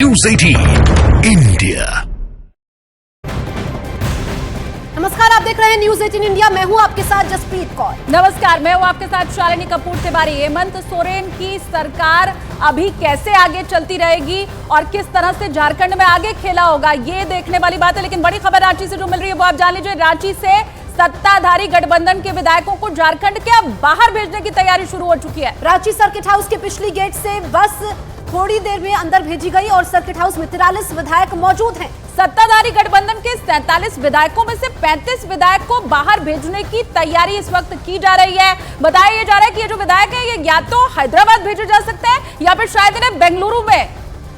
News 18 India. नमस्कार, आप देख रहे हैं न्यूज़ 18 इंडिया। मैं हूं आपके साथ जसप्रीत कौर। नमस्कार, मैं हूं आपके साथ शालिनी कपूर तिवारी। हेमंत सोरेन की सरकार अभी कैसे आगे चलती रहेगी और किस तरह से झारखंड में आगे खेला होगा, ये देखने वाली बात है। लेकिन बड़ी खबर रांची से जो मिल रही है वो आप जान लीजिए। रांची से सत्ताधारी गठबंधन के विधायकों को झारखंड के अब बाहर भेजने की तैयारी शुरू हो चुकी है। रांची सर्किट हाउस के पिछली गेट से बस थोड़ी देर में अंदर भेजी गई और सर्किट हाउस में 43 विधायक मौजूद हैं। सत्ताधारी गठबंधन के 47 विधायकों में से 35 विधायक को बाहर भेजने की तैयारी इस वक्त की जा रही है। बताया जा रहा है कि ये जो विधायक है ये या तो हैदराबाद भेजे जा सकते हैं या फिर शायद इन्हें बेंगलुरु में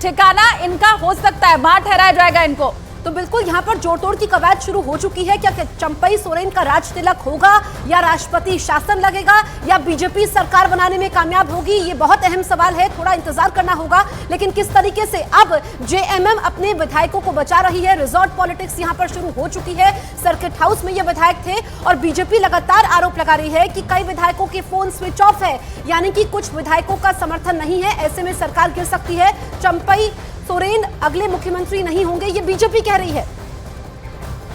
ठिकाना इनका हो सकता है, वहां ठहराया जाएगा इनको। तो बिल्कुल यहाँ पर जोड़-तोड़ की कवायद शुरू हो चुकी है। क्या चंपई सोरेन का राज तिलक होगा या राष्ट्रपति शासन लगेगा या बीजेपी सरकार बनाने में कामयाब होगी, ये बहुत अहम सवाल है। थोड़ा इंतजार करना होगा। लेकिन किस तरीके से अब जेएमएम अपने विधायकों को बचा रही है, रिजॉर्ट पॉलिटिक्स यहाँ पर शुरू हो चुकी है। सर्किट हाउस में ये विधायक थे और बीजेपी लगातार आरोप लगा रही है कि कई विधायकों के फोन स्विच ऑफ है, यानी कि कुछ विधायकों का समर्थन नहीं है। ऐसे में सरकार गिर सकती है। चंपई सोरेन अगले मुख्यमंत्री नहीं होंगे, ये बीजेपी कह रही है।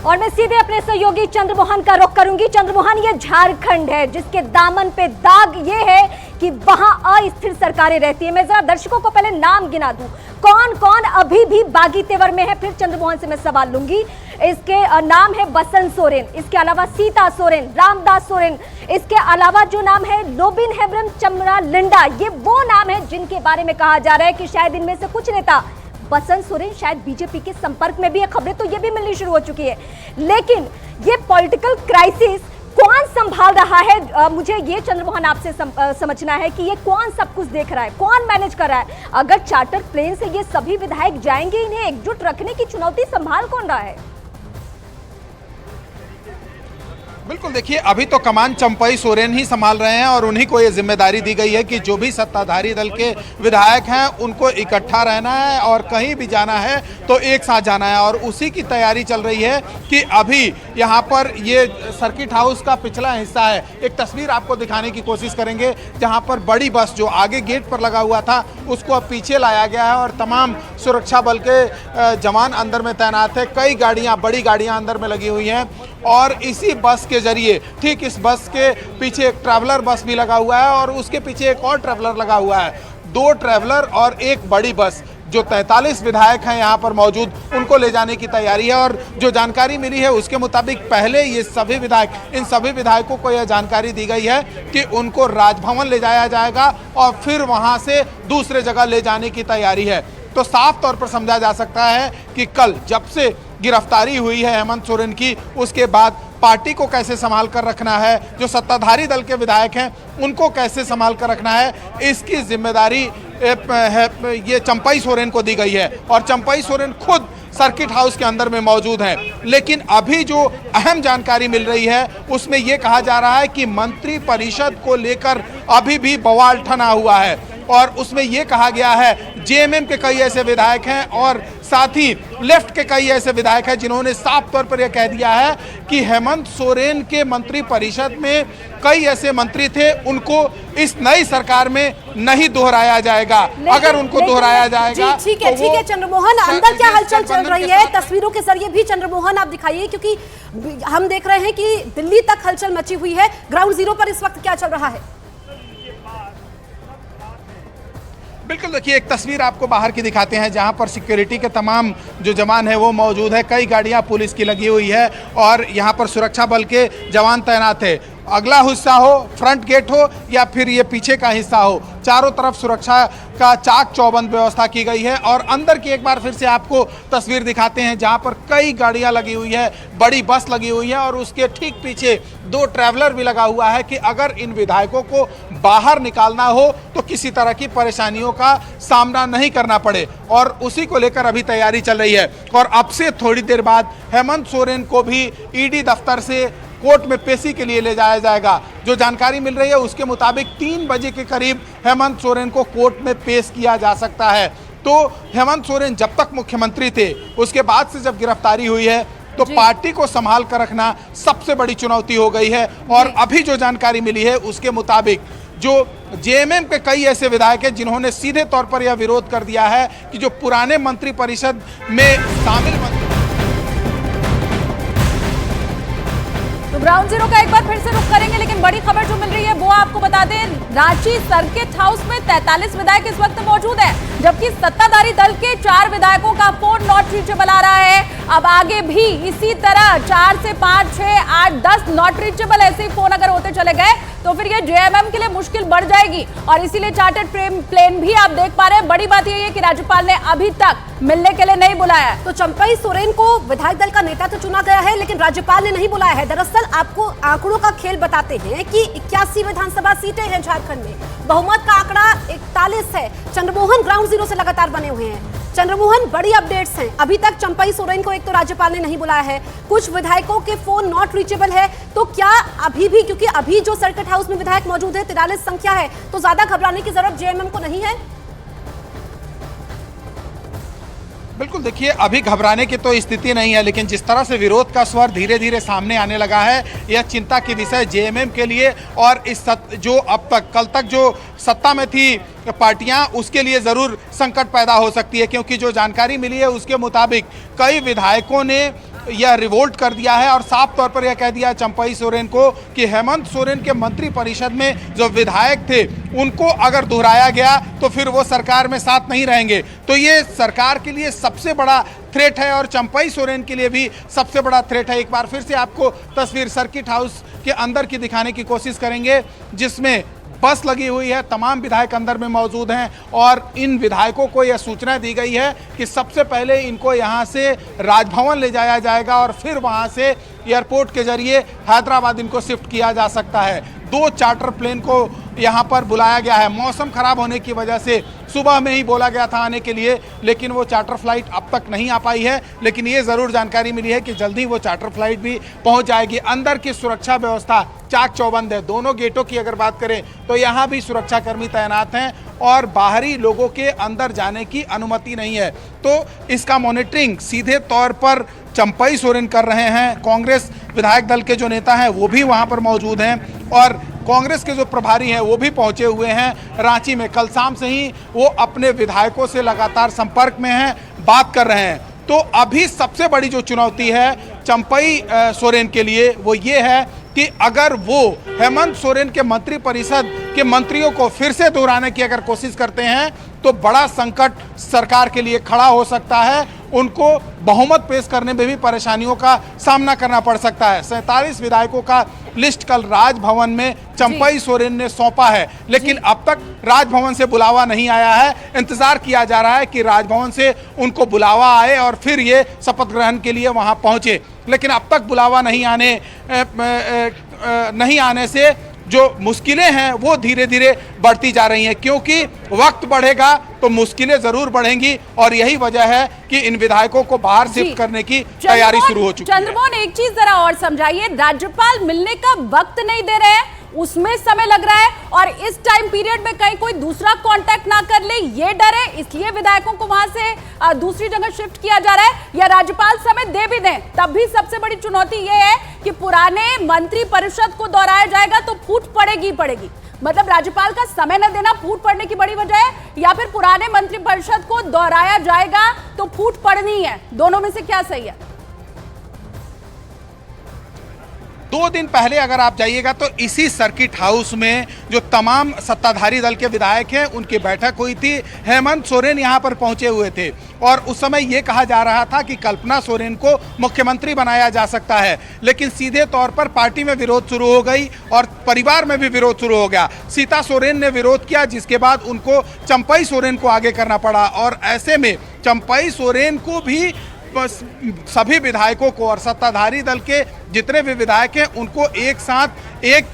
और मैं सीधे अपने सहयोगी चंद्रमोहन का रुख करूंगी। चंद्रमोहन, ये झारखंड है जिसके दामन पे दाग ये है कि वहां अस्थिर सरकारें रहती है। मैं जरा दर्शकों को पहले नाम गिना दूं, कौन कौन अभी भी बागी तेवर में है, फिर चंद्रमोहन से मैं सवाल लूंगी। इसके नाम है बसंत सोरेन, इसके अलावा सीता सोरेन, रामदास सोरेन, इसके अलावा जो नाम है लोबिन हेब्रम चमरा लिंडा, ये वो नाम है जिनके बारे में कहा जा रहा है कि शायद इनमें से कुछ नेता बसंत सोरेन शायद बीजेपी के संपर्क में भी है। खबरें तो ये भी मिलनी शुरू हो चुकी है। लेकिन ये पॉलिटिकल क्राइसिस कौन संभाल रहा है, मुझे ये चंद्रमोहन आपसे समझना है कि ये कौन सब कुछ देख रहा है, कौन मैनेज कर रहा है। अगर चार्टर प्लेन से ये सभी विधायक जाएंगे, इन्हें एकजुट रखने की चुनौती संभाल कौन रहा है? बिल्कुल, देखिए अभी तो कमान चंपई सोरेन ही संभाल रहे हैं और उन्हीं को ये जिम्मेदारी दी गई है कि जो भी सत्ताधारी दल के विधायक हैं उनको इकट्ठा रहना है और कहीं भी जाना है तो एक साथ जाना है। और उसी की तैयारी चल रही है कि अभी यहाँ पर ये सर्किट हाउस का पिछला हिस्सा है। एक तस्वीर आपको दिखाने की कोशिश करेंगे जहाँ पर बड़ी बस जो आगे गेट पर लगा हुआ था उसको अब पीछे लाया गया है और तमाम सुरक्षा बल के जवान अंदर में तैनात है। कई गाड़ियाँ, बड़ी गाड़ियाँ अंदर में लगी हुई हैं और इसी बस के जरिए, ठीक इस बस के पीछे एक ट्रैवलर बस भी लगा हुआ है और उसके पीछे एक और ट्रैवलर लगा हुआ है। 2 ट्रैवलर और एक बड़ी बस, जो 43 विधायक हैं यहाँ पर मौजूद, उनको ले जाने की तैयारी है। और जो जानकारी मिली है उसके मुताबिक पहले ये सभी विधायक, इन सभी विधायकों को यह जानकारी दी गई है कि उनको राजभवन ले जाया जाएगा और फिर वहाँ से दूसरे जगह ले जाने की तैयारी है। तो साफ तौर पर समझा जा सकता है कि कल जब से गिरफ्तारी हुई है हेमंत सोरेन की, उसके बाद पार्टी को कैसे संभाल कर रखना है, जो सत्ताधारी दल के विधायक हैं उनको कैसे संभाल कर रखना है, इसकी जिम्मेदारी ये चंपई सोरेन को दी गई है। और चंपई सोरेन खुद सर्किट हाउस के अंदर में मौजूद हैं। लेकिन अभी जो अहम जानकारी मिल रही है उसमें ये कहा जा रहा है कि मंत्री परिषद को लेकर अभी भी बवाल ठना हुआ है और उसमें यह कहा गया है जेएमएम के कई ऐसे विधायक हैं और साथ ही लेफ्ट के कई ऐसे विधायक हैं जिन्होंने साफ तौर पर यह कह दिया है कि हेमंत सोरेन के मंत्री परिषद में कई ऐसे मंत्री थे, उनको इस नई सरकार में नहीं दोहराया जाएगा। अगर उनको दोहराया जाएगा ठीक है, ठीक है चंद्रमोहन, अंदर क्या हलचल चल रही है तस्वीरों के जरिए भी चंद्रमोहन आप दिखाइए, क्योंकि हम देख रहे हैं कि दिल्ली तक हलचल मची हुई है। ग्राउंड जीरो पर इस वक्त क्या चल रहा है? बिल्कुल, देखिए एक तस्वीर आपको बाहर की दिखाते हैं जहां पर सिक्योरिटी के तमाम जो जवान है वो मौजूद है। कई गाड़ियां पुलिस की लगी हुई है और यहां पर सुरक्षा बल के जवान तैनात है। अगला हिस्सा हो, फ्रंट गेट हो या फिर ये पीछे का हिस्सा हो, चारों तरफ सुरक्षा का चाक चौबंद व्यवस्था की गई है। और अंदर की एक बार फिर से आपको तस्वीर दिखाते हैं जहां पर कई गाड़ियां लगी हुई है, बड़ी बस लगी हुई है और उसके ठीक पीछे 2 ट्रैवलर भी लगा हुआ है कि अगर इन विधायकों को बाहर निकालना हो तो किसी तरह की परेशानियों का सामना नहीं करना पड़े। और उसी को लेकर अभी तैयारी चल रही है। और अब से थोड़ी देर बाद हेमंत सोरेन को भी ईडी दफ्तर से कोर्ट में पेशी के लिए ले जाया जाएगा। जो जानकारी मिल रही है उसके मुताबिक 3 बजे के करीब हेमंत सोरेन को कोर्ट में पेश किया जा सकता है। तो हेमंत सोरेन जब तक मुख्यमंत्री थे, उसके बाद से जब गिरफ्तारी हुई है तो पार्टी को संभाल कर रखना सबसे बड़ी चुनौती हो गई है। और अभी जो जानकारी मिली है उसके मुताबिक जो जेएमएम के कई ऐसे विधायक हैं जिन्होंने सीधे तौर पर यह विरोध कर दिया है कि जो पुराने मंत्रिपरिषद में शामिल तो ग्राउंड जीरो का एक बार फिर से रुख करेंगे, लेकिन बड़ी खबर जो मिल रही है वो आपको बता दें। रांची सर्किट हाउस में 43 विधायक इस वक्त मौजूद हैं, जबकि सत्ताधारी दल के 4 विधायकों का फोन नॉट रीचेबल आ रहा है। अब आगे भी इसी तरह 4 से 5, 6, 8, 10 नॉट रीचेबल ऐसे ही फोन अगर होते चले गए तो फिर ये जेएमएम के लिए मुश्किल बढ़ जाएगी, और इसीलिए चार्टर्ड प्लेन भी आप देख पा रहे हैं। बड़ी बात यह है कि राज्यपाल ने अभी तक मिलने के लिए नहीं बुलाया है। तो चंपई सोरेन को विधायक दल का नेता तो चुना गया है, लेकिन राज्यपाल ने नहीं बुलाया है। दरअसल आपको आंकड़ों का खेल बताते हैं कि 81 विधानसभा सीटें हैं झारखंड में, बहुमत का आंकड़ा 41 है। चंद्रमोहन ग्राउंड जीरो से लगातार बने हुए हैं। चंद्रमोहन, बड़ी अपडेट्स हैं। अभी तक चंपई सोरेन को एक तो राज्यपाल ने नहीं बुलाया है, कुछ विधायकों के फोन नॉट रीचेबल है। तो क्या अभी भी, क्योंकि अभी जो सर्किट हाउस में विधायक मौजूद है 43 संख्या है, तो ज्यादा घबराने की जरूरत जेएमएम को नहीं है? बिल्कुल, देखिए अभी घबराने की तो स्थिति नहीं है, लेकिन जिस तरह से विरोध का स्वर धीरे धीरे सामने आने लगा है, यह चिंता की विषय जेएमएम के लिए और इस जो अब तक कल तक जो सत्ता में थी पार्टियां, उसके लिए जरूर संकट पैदा हो सकती है। क्योंकि जो जानकारी मिली है उसके मुताबिक कई विधायकों ने यह रिवोल्ट कर दिया है और साफ तौर पर यह कह दिया चंपई सोरेन को कि हेमंत सोरेन के मंत्रिपरिषद में जो विधायक थे उनको अगर दोहराया गया तो फिर वो सरकार में साथ नहीं रहेंगे। तो ये सरकार के लिए सबसे बड़ा थ्रेट है और चंपई सोरेन के लिए भी सबसे बड़ा थ्रेट है। एक बार फिर से आपको तस्वीर सर्किट हाउस के अंदर की दिखाने की कोशिश करेंगे, जिसमें बस लगी हुई है, तमाम विधायक अंदर में मौजूद हैं और इन विधायकों को यह सूचना दी गई है कि सबसे पहले इनको यहां से राजभवन ले जाया जाएगा और फिर वहां से एयरपोर्ट के जरिए हैदराबाद इनको शिफ्ट किया जा सकता है। 2 चार्टर प्लेन को यहां पर बुलाया गया है। मौसम खराब होने की वजह से सुबह में ही बोला गया था आने के लिए, लेकिन वो चार्टर फ्लाइट अब तक नहीं आ पाई है। लेकिन ये ज़रूर जानकारी मिली है कि जल्दी वो चार्टर फ्लाइट भी पहुंच जाएगी। अंदर की सुरक्षा व्यवस्था चाक चौबंद है। दोनों गेटों की अगर बात करें तो यहाँ भी सुरक्षाकर्मी तैनात हैं और बाहरी लोगों के अंदर जाने की अनुमति नहीं है। तो इसका मॉनिटरिंग सीधे तौर पर चंपई सोरेन कर रहे हैं। कांग्रेस विधायक दल के जो नेता हैं वो भी वहाँ पर मौजूद हैं और कांग्रेस के जो प्रभारी हैं वो भी पहुंचे हुए हैं रांची में। कल शाम से ही वो अपने विधायकों से लगातार संपर्क में हैं, बात कर रहे हैं। तो अभी सबसे बड़ी जो चुनौती है चंपई सोरेन के लिए वो ये है कि अगर वो हेमंत सोरेन के मंत्रिपरिषद के मंत्रियों को फिर से दोहराने की अगर कोशिश करते हैं तो बड़ा संकट सरकार के लिए खड़ा हो सकता है। उनको बहुमत पेश करने में भी परेशानियों का सामना करना पड़ सकता है। 47 विधायकों का लिस्ट कल राजभवन में चंपई सोरेन ने सौंपा है, लेकिन अब तक राजभवन से बुलावा नहीं आया है। इंतजार किया जा रहा है कि राजभवन से उनको बुलावा आए और फिर ये शपथ ग्रहण के लिए वहां पहुंचे, लेकिन अब तक बुलावा नहीं आने से जो मुश्किलें हैं वो धीरे धीरे बढ़ती जा रही हैं। क्योंकि वक्त बढ़ेगा तो मुश्किलें जरूर बढ़ेंगी और यही वजह है कि इन विधायकों को बाहर शिफ्ट करने की तैयारी शुरू हो चुकी है। चंद्रमोहन, एक चीज जरा और समझाइए, राज्यपाल मिलने का वक्त नहीं दे रहे हैं, उसमें समय लग रहा है और इस टाइम पीरियड में कहीं कोई दूसरा कांटेक्ट ना कर ले, ये डर है, इसलिए विधायकों को वहां से दूसरी जगह शिफ्ट किया जा रहा है, या राज्यपाल समय दे भी दें तब भी सबसे बड़ी चुनौती ये है कि पुराने मंत्रिपरिषद को दोहराया जाएगा तो फूट पड़ेगी पड़ेगी। मतलब राज्यपाल का समय न देना फूट पड़ने की बड़ी वजह है, या फिर पुराने मंत्रिपरिषद को दोहराया जाएगा तो फूट पड़नी है? दोनों में से क्या सही है? 2 दिन पहले अगर आप जाइएगा तो इसी सर्किट हाउस में जो तमाम सत्ताधारी दल के विधायक हैं उनकी बैठक हुई थी। हेमंत सोरेन यहां पर पहुंचे हुए थे और उस समय यह कहा जा रहा था कि कल्पना सोरेन को मुख्यमंत्री बनाया जा सकता है, लेकिन सीधे तौर पर पार्टी में विरोध शुरू हो गई और परिवार में भी विरोध शुरू हो गया। सीता सोरेन ने विरोध किया, जिसके बाद उनको चंपई सोरेन को आगे करना पड़ा और ऐसे में चंपई सोरेन को भी सभी विधायकों को और सत्ताधारी दल के जितने भी विधायक हैं उनको एक साथ एक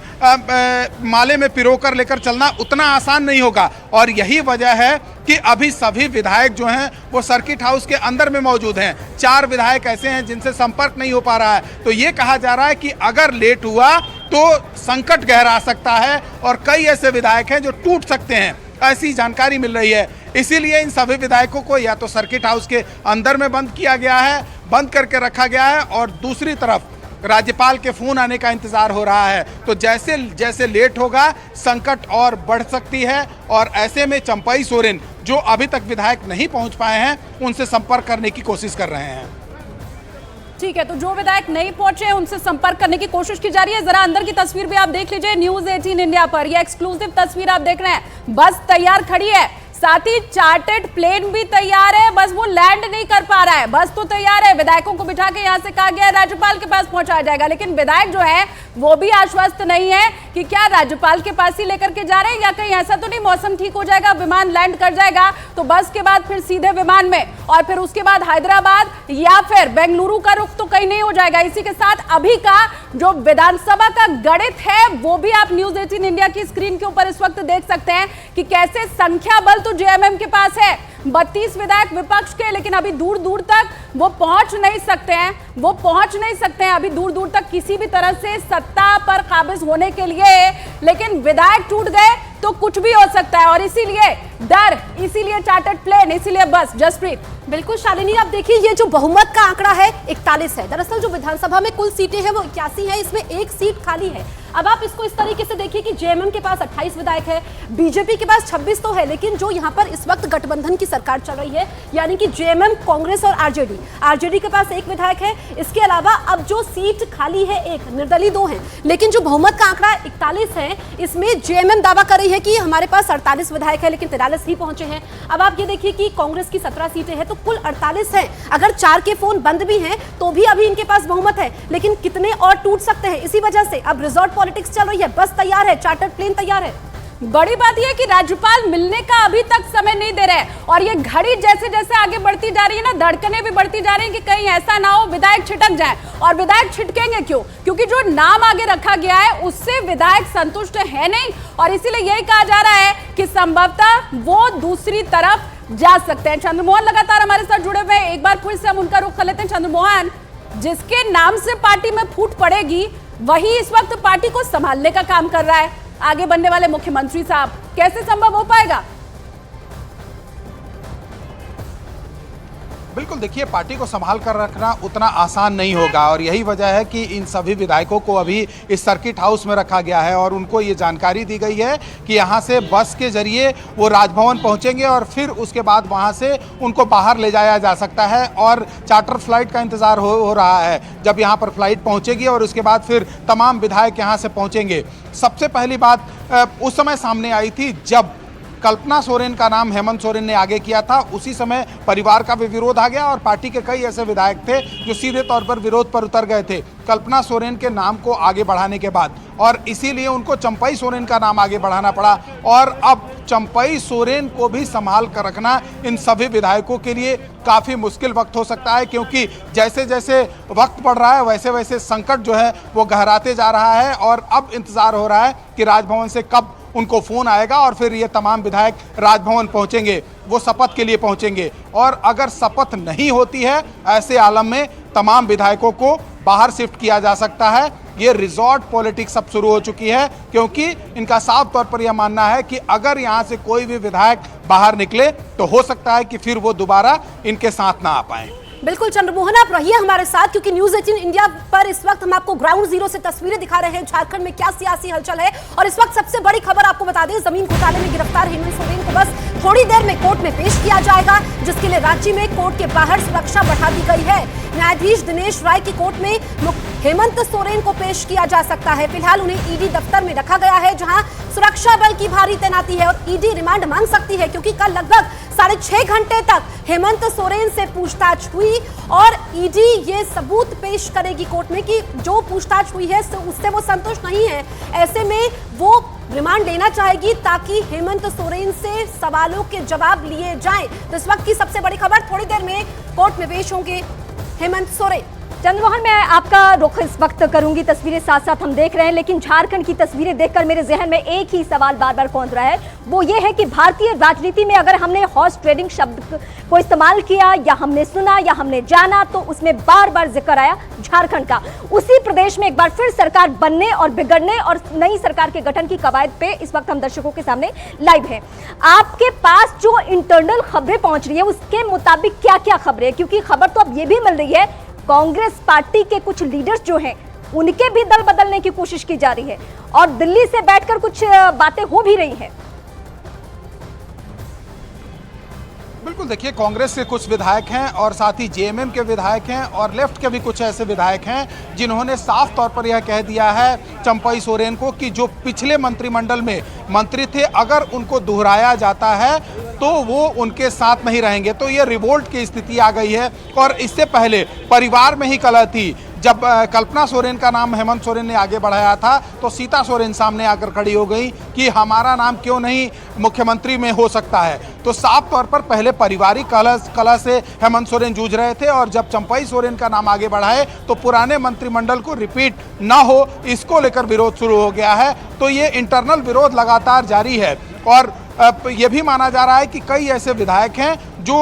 माले में पिरोकर लेकर चलना उतना आसान नहीं होगा। और यही वजह है कि अभी सभी विधायक जो हैं वो सर्किट हाउस के अंदर में मौजूद हैं। 4 विधायक ऐसे हैं जिनसे संपर्क नहीं हो पा रहा है। तो ये कहा जा रहा है कि अगर लेट हुआ तो संकट गहरा सकता है और कई ऐसे विधायक हैं जो टूट सकते हैं, ऐसी जानकारी मिल रही है। इसीलिए इन सभी विधायकों को या तो सर्किट हाउस के अंदर में बंद किया गया है, बंद करके रखा गया है, और दूसरी तरफ राज्यपाल के फोन आने का इंतजार हो रहा है। तो जैसे जैसे लेट होगा संकट और बढ़ सकती है, और ऐसे में चंपई सोरेन जो अभी तक विधायक नहीं पहुंच पाए हैं उनसे संपर्क करने की कोशिश कर रहे हैं। ठीक है, तो जो विधायक नहीं पहुंचे हैं उनसे संपर्क करने की कोशिश की जा रही है। जरा अंदर की तस्वीर भी आप देख लीजिए न्यूज़ 18 इंडिया पर। यह एक्सक्लूसिव तस्वीर आप देख रहे हैं। बस तैयार खड़ी है, साथ ही चार्टर्ड प्लेन भी तैयार है, बस वो लैंड नहीं कर पा रहा है। बस तो तैयार है, विधायकों को बिठा के यहां से कहा गया है राज्यपाल के पास पहुंचाया जाएगा, लेकिन विधायक जो है वो भी आश्वस्त नहीं है कि क्या राज्यपाल के पास ही लेकर के जा रहे हैं या कहीं ऐसा तो नहीं मौसम ठीक हो जाएगा, विमान लैंड कर जाएगा तो बस के बाद फिर सीधे विमान में और फिर उसके बाद हैदराबाद या फिर बेंगलुरु का रुख तो कहीं नहीं हो जाएगा। इसी के साथ अभी का जो विधानसभा का गणित है वो भी आप न्यूज़ 18 इंडिया की स्क्रीन के ऊपर इस वक्त देख सकते हैं कि कैसे संख्या बल तो जेएमएम के पास है, 32 विधायक विपक्ष के, लेकिन अभी दूर दूर तक वो पहुंच नहीं सकते हैं, अभी दूर दूर तक किसी भी तरह से सत्ता पर काबिज होने के लिए। लेकिन विधायक टूट गए तो कुछ भी हो सकता है, और इसीलिए डर, इसीलिए चार्टर्ड प्लेन, इसीलिए बस। जसप्रीत। बिल्कुल शालिनी, आप देखिए ये जो बहुमत का आंकड़ा है 41 है। दरअसल जो विधानसभा में कुल सीटें हैं वो 81 है, इसमें एक सीट खाली है। अब आप इसको इस तरीके से देखिए कि जेएमएम के पास 28 विधायक है, बीजेपी के पास 26 तो है, लेकिन जो यहाँ पर इस वक्त गठबंधन की सरकार चल रही है यानी कि जेएमएम, कांग्रेस और आरजेडी के पास एक विधायक है। इसके अलावा अब जो सीट खाली है एक, निर्दलीय 2 है, लेकिन जो बहुमत का आंकड़ा 41 है इसमें जेएमएम दावा कर रही है कि हमारे पास 48 विधायक है, लेकिन 43 ही पहुंचे हैं। अब आप ये देखिए कि कांग्रेस की 17 सीटें हैं तो कुल 48 है। अगर 4 के फोन बंद भी हैं तो भी अभी इनके पास बहुमत है, लेकिन कितने और टूट सकते हैं। इसी वजह से अब रिजॉर्ट पॉलिटिक्स चल रही है। बस तैयार है, चार्टर्ड प्लेन तैयार है। बड़ी बात यह कि राज्यपाल मिलने का अभी तक समय नहीं दे रहे, और ये घड़ी जैसे जैसे आगे बढ़ती जा रही है ना, धड़कनें भी बढ़ती जा रही हैं कि कहीं ऐसा ना हो विधायक छिटक जाए। और विधायक छिटकेंगे क्यों? क्योंकि जो नाम आगे रखा गया है उससे विधायक संतुष्ट है नहीं, और इसीलिए यही कहा जा रहा है कि संभवतः वो दूसरी तरफ जा सकते हैं। चंद्रमोहन लगातार हमारे साथ जुड़े हुए हैं, एक बार फिर से हम उनका रुख कर लेते हैं। चंद्रमोहन, जिसके नाम से पार्टी में फूट पड़ेगी वही इस वक्त पार्टी को संभालने का काम कर रहा है, आगे बनने वाले मुख्यमंत्री साहब, कैसे संभव हो पाएगा? बिल्कुल, देखिए पार्टी को संभाल कर रखना उतना आसान नहीं होगा, और यही वजह है कि इन सभी विधायकों को अभी इस सर्किट हाउस में रखा गया है और उनको ये जानकारी दी गई है कि यहाँ से बस के जरिए वो राजभवन पहुँचेंगे और फिर उसके बाद वहाँ से उनको बाहर ले जाया जा सकता है, और चार्टर फ्लाइट का इंतज़ार हो रहा है जब यहाँ पर फ्लाइट पहुँचेगी और उसके बाद फिर तमाम विधायक यहाँ से पहुँचेंगे। सबसे पहली बात उस समय सामने आई थी जब कल्पना सोरेन का नाम हेमंत सोरेन ने आगे किया था, उसी समय परिवार का भी विरोध आ गया और पार्टी के कई ऐसे विधायक थे जो सीधे तौर पर विरोध पर उतर गए थे कल्पना सोरेन के नाम को आगे बढ़ाने के बाद, और इसीलिए उनको चंपई सोरेन का नाम आगे बढ़ाना पड़ा। और अब चंपई सोरेन को भी संभाल कर रखना इन सभी विधायकों के लिए काफ़ी मुश्किल वक्त हो सकता है, क्योंकि जैसे जैसे वक्त बढ़ रहा है वैसे वैसे संकट जो है वो गहराते जा रहा है, और अब इंतज़ार हो रहा है कि राजभवन से कब उनको फ़ोन आएगा और फिर ये तमाम विधायक राजभवन पहुंचेंगे, वो शपथ के लिए पहुंचेंगे। और अगर शपथ नहीं होती है ऐसे आलम में तमाम विधायकों को बाहर शिफ्ट किया जा सकता है। ये रिजॉर्ट पॉलिटिक्स अब शुरू हो चुकी है, क्योंकि इनका साफ तौर पर यह मानना है कि अगर यहाँ से कोई भी विधायक बाहर निकले तो हो सकता है कि फिर वो दोबारा इनके साथ ना आ पाए। बिल्कुल चंद्रमोहन, आप रहिए हमारे साथ, क्योंकि न्यूज़ 18 इंडिया पर इस वक्त हम आपको ग्राउंड जीरो से तस्वीरें दिखा रहे हैं झारखंड में क्या सियासी हलचल है। और इस वक्त सबसे बड़ी खबर आपको बता दें, जमीन घोटाले में गिरफ्तार हेमंत सोरेन को बस थोड़ी देर में कोर्ट में पेश किया जाएगा, जिसके लिए रांची में कोर्ट के बाहर सुरक्षा बढ़ा दी गई है। न्यायाधीश दिनेश राय की कोर्ट में हेमंत सोरेन को पेश किया जा सकता है। फिलहाल उन्हें ईडी दफ्तर में रखा गया है, जहां सुरक्षा बल की भारी तैनाती है, और ईडी रिमांड मांग सकती है, क्योंकि कल लगभग 6.5 घंटे तक हेमंत सोरेन से पूछताछ हुई और ईडी ये सबूत पेश करेगी कोर्ट में कि जो पूछताछ हुई है उससे वो संतुष्ट नहीं है। ऐसे में वो रिमांड लेना चाहेगी ताकि हेमंत सोरेन से सवालों के जवाब लिए जाएं। तो इस वक्त की सबसे बड़ी खबर, थोड़ी देर में कोर्ट में पेश होंगे हेमंत सोरेन। चंद्रमोहन, मैं आपका रुख इस वक्त करूंगी, तस्वीरें साथ साथ हम देख रहे हैं, लेकिन झारखंड की तस्वीरें देखकर मेरे जहन में एक ही सवाल बार बार कौंध रहा है, वो ये है कि भारतीय राजनीति में अगर हमने हॉर्स ट्रेडिंग शब्द को इस्तेमाल किया या हमने सुना या हमने जाना तो उसमें बार बार जिक्र आया झारखंड का। उसी प्रदेश में एक बार फिर सरकार बनने और बिगड़ने और नई सरकार के गठन की कवायद पे इस वक्त हम दर्शकों के सामने लाइव हैं। आपके पास जो इंटरनल खबरें पहुंच रही है उसके मुताबिक क्या क्या खबरें, क्योंकि खबर तो अब ये भी मिल रही है कांग्रेस पार्टी के कुछ लीडर्स जो हैं उनके भी दल बदलने की कोशिश की जा रही है और दिल्ली से बैठकर कुछ बातें हो भी रही हैं। बिल्कुल, देखिए कांग्रेस के कुछ विधायक हैं और साथ ही जेएमएम के विधायक हैं और लेफ्ट के भी कुछ ऐसे विधायक हैं जिन्होंने साफ तौर पर यह कह दिया है चंपई सोरेन को कि जो पिछले मंत्रिमंडल में मंत्री थे अगर उनको दोहराया जाता है तो वो उनके साथ नहीं रहेंगे। तो ये रिवोल्ट की स्थिति आ गई है। और इससे पहले परिवार में ही कलह थी। जब कल्पना सोरेन का नाम हेमंत सोरेन ने आगे बढ़ाया था तो सीता सोरेन सामने आकर खड़ी हो गई कि हमारा नाम क्यों नहीं मुख्यमंत्री में हो सकता है। तो साफ तौर पर पहले पारिवारिक कलह से हेमंत सोरेन जूझ रहे थे और जब चंपई सोरेन का नाम आगे बढ़ाए तो पुराने मंत्रिमंडल को रिपीट ना हो इसको लेकर विरोध शुरू हो गया है। तो ये इंटरनल विरोध लगातार जारी है और ये भी माना जा रहा है कि कई ऐसे विधायक हैं जो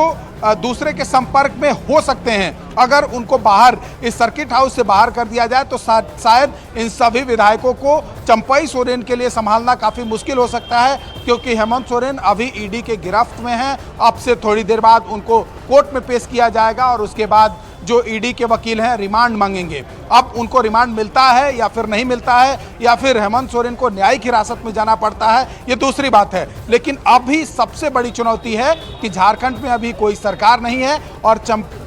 दूसरे के संपर्क में हो सकते हैं। अगर उनको बाहर इस सर्किट हाउस से बाहर कर दिया जाए तो शायद इन सभी विधायकों को चंपई सोरेन के लिए संभालना काफ़ी मुश्किल हो सकता है, क्योंकि हेमंत सोरेन अभी ईडी के गिरफ्त में हैं। अब से थोड़ी देर बाद उनको कोर्ट में पेश किया जाएगा और उसके बाद जो ईडी के वकील हैं रिमांड मांगेंगे। अब उनको रिमांड मिलता है या फिर नहीं मिलता है या फिर हेमंत सोरेन को न्यायिक हिरासत में जाना पड़ता है, ये दूसरी बात है। लेकिन अभी सबसे बड़ी चुनौती है कि झारखंड में अभी कोई सरकार नहीं है और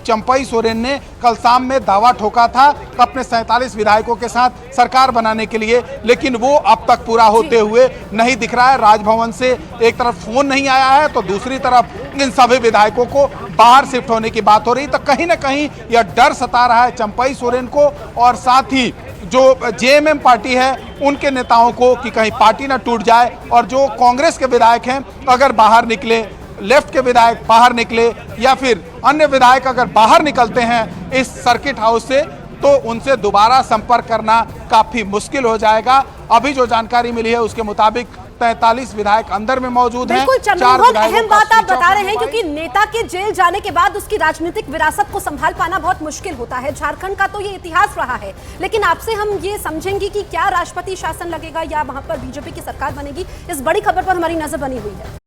चंपई सोरेन ने कल शाम में दावा ठोका था अपने 47 विधायकों के साथ सरकार बनाने के लिए, लेकिन वो अब तक पूरा होते हुए नहीं दिख रहा है। राजभवन से एक तरफ फोन नहीं आया है तो दूसरी तरफ इन सभी विधायकों को बाहर शिफ्ट होने की बात हो रही। तो कहीं ना कहीं यह डर सता रहा है चंपई सोरेन को और साथ ही जो जेएमएम पार्टी है उनके नेताओं को कि कहीं पार्टी ना टूट जाए और जो कांग्रेस के विधायक हैं अगर बाहर निकले, लेफ्ट के विधायक बाहर निकले या फिर अन्य विधायक अगर बाहर निकलते हैं इस सर्किट हाउस से तो उनसे दोबारा संपर्क करना काफी मुश्किल हो जाएगा। अभी जो जानकारी मिली है उसके मुताबिक 43 विधायक अंदर में मौजूद हैं। बिल्कुल चंद्रमोहन, अहम बात आप बता रहे हैं क्योंकि नेता के जेल जाने के बाद उसकी राजनीतिक विरासत को संभाल पाना बहुत मुश्किल होता है। झारखंड का तो ये इतिहास रहा है, लेकिन आपसे हम ये समझेंगे कि क्या राष्ट्रपति शासन लगेगा या वहां पर बीजेपी की सरकार बनेगी। इस बड़ी खबर पर हमारी नजर बनी हुई है।